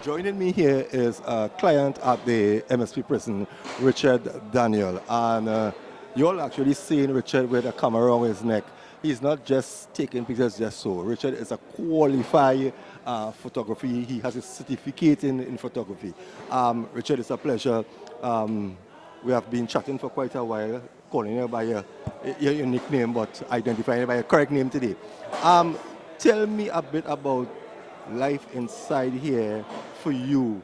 Joining me here is a client at the MSP prison, Richard Daniel. And you all actually seeing Richard with a camera around his neck. He's not just taking pictures just so. Richard is a qualified photography. He has a certificate in photography. Richard, it's a pleasure. We have been chatting for quite a while, calling you by your nickname, but identifying you by your correct name today. Tell me a bit about life inside here for you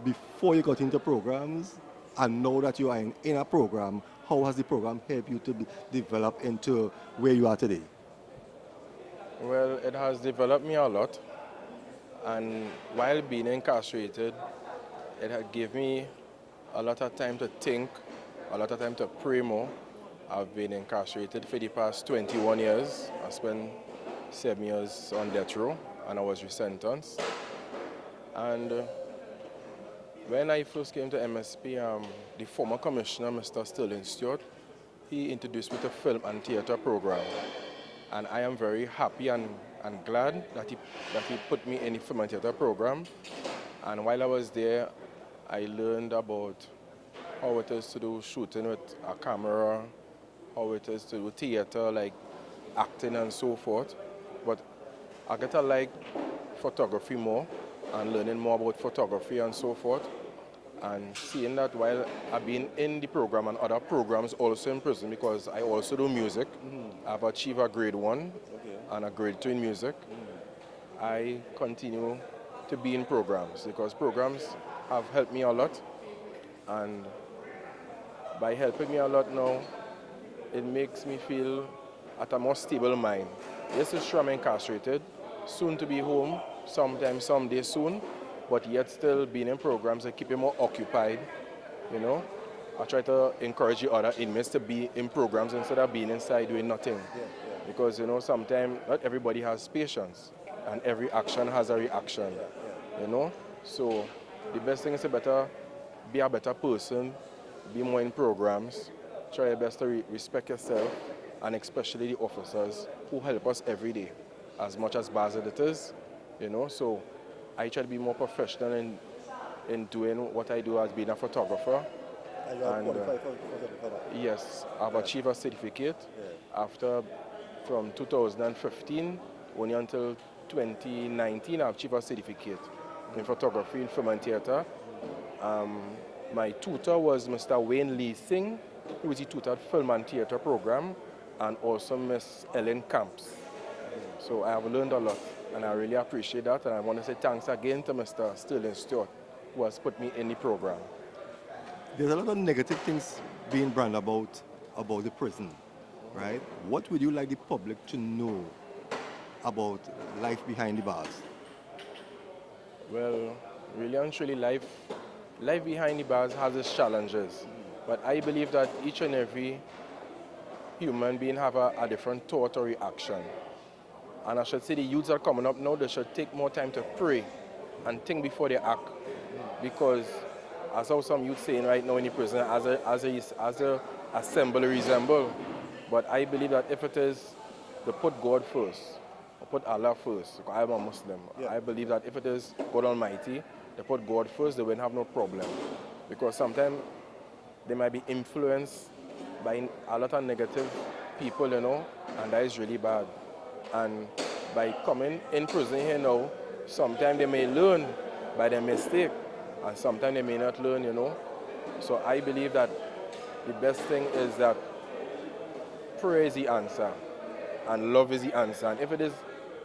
before you got into programs, and now that you are in a program. How has the program helped you to develop into where you are today? Well, it has developed me a lot, and while being incarcerated, it had given me a lot of time to think, a lot of time to pray more. I've been incarcerated for the past 21 years. I spent 7 years on death row, and I was resentenced. And when I first came to MSP, the former commissioner, Mr. Sterling Stewart, he introduced me to film and theatre program. And I am very happy and glad that he put me in the film and theatre program. And while I was there, I learned about how it is to do shooting with a camera, how it is to do theatre, like acting and so forth. But I get to like photography more, and learning more about photography and so forth, and seeing that while I've been in the program and other programs also in prison, because I also do music. I've achieved a grade 1 and a grade 2 in music. I continue to be in programs because programs have helped me a lot, and by helping me a lot now, it makes me feel at a more stable mind. Yes, it's true I'm incarcerated, soon to be home, someday soon, but yet still being in programs and keep you more occupied, you know. I try to encourage the other inmates to be in programs instead of being inside doing nothing. Because, you know, sometimes not everybody has patience, and every action has a reaction, you know. So the best thing is to be a better person, be more in programs, try your best to respect yourself, and especially the officers who help us every day, as much as bad as it is. You know, so I try to be more professional in doing what I do as being a photographer. And you are qualified for that? Yes, I've achieved a certificate from 2015 only until 2019. I've achieved a certificate in photography, in film and theatre. My tutor was Mr. Wayne Lee Singh, who was the tutored film and theatre program, and also Miss Ellen Camps. So I have learned a lot, and I really appreciate that, and I want to say thanks again to Mr. Sterling Stewart, who has put me in the program. There's a lot of negative things being branded about the prison, right? What would you like the public to know about life behind the bars? Well, really and truly, life behind the bars has its challenges, but I believe that each and every human being have a different thought or reaction. And I should say the youths are coming up now, they should take more time to pray and think before they act. Because as how some youth saying right now in the prison, as a assemble resemble. But I believe that if it is to put God first, or put Allah first, because I'm a Muslim, I believe that if it is God Almighty, they put God first, they won't have no problem. Because sometimes they might be influenced by a lot of negative people, you know, and that is really bad. And by coming in prison here now, sometimes they may learn by their mistake, and sometimes they may not learn, you know. So I believe that the best thing is that prayer is the answer, and love is the answer. And if it is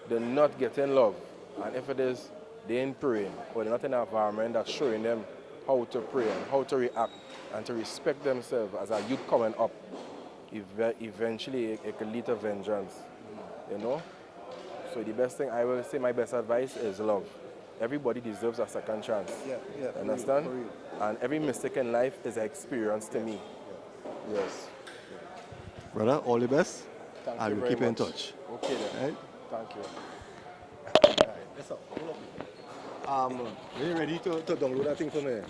they're not getting love, and if it is they ain't praying, or they're not in an environment that's showing them how to pray and how to react and to respect themselves as a youth coming up, eventually it can lead to vengeance, you know. So the best thing I will say, my best advice is love. Everybody deserves a second chance. Understand? For real. And every mistake in life is an experience to me. Yes. Brother, all the best. Thank I you will very keep you in much. touch. Okay then. Right? Thank you. Yes, sir. Are you ready to download that thing for me?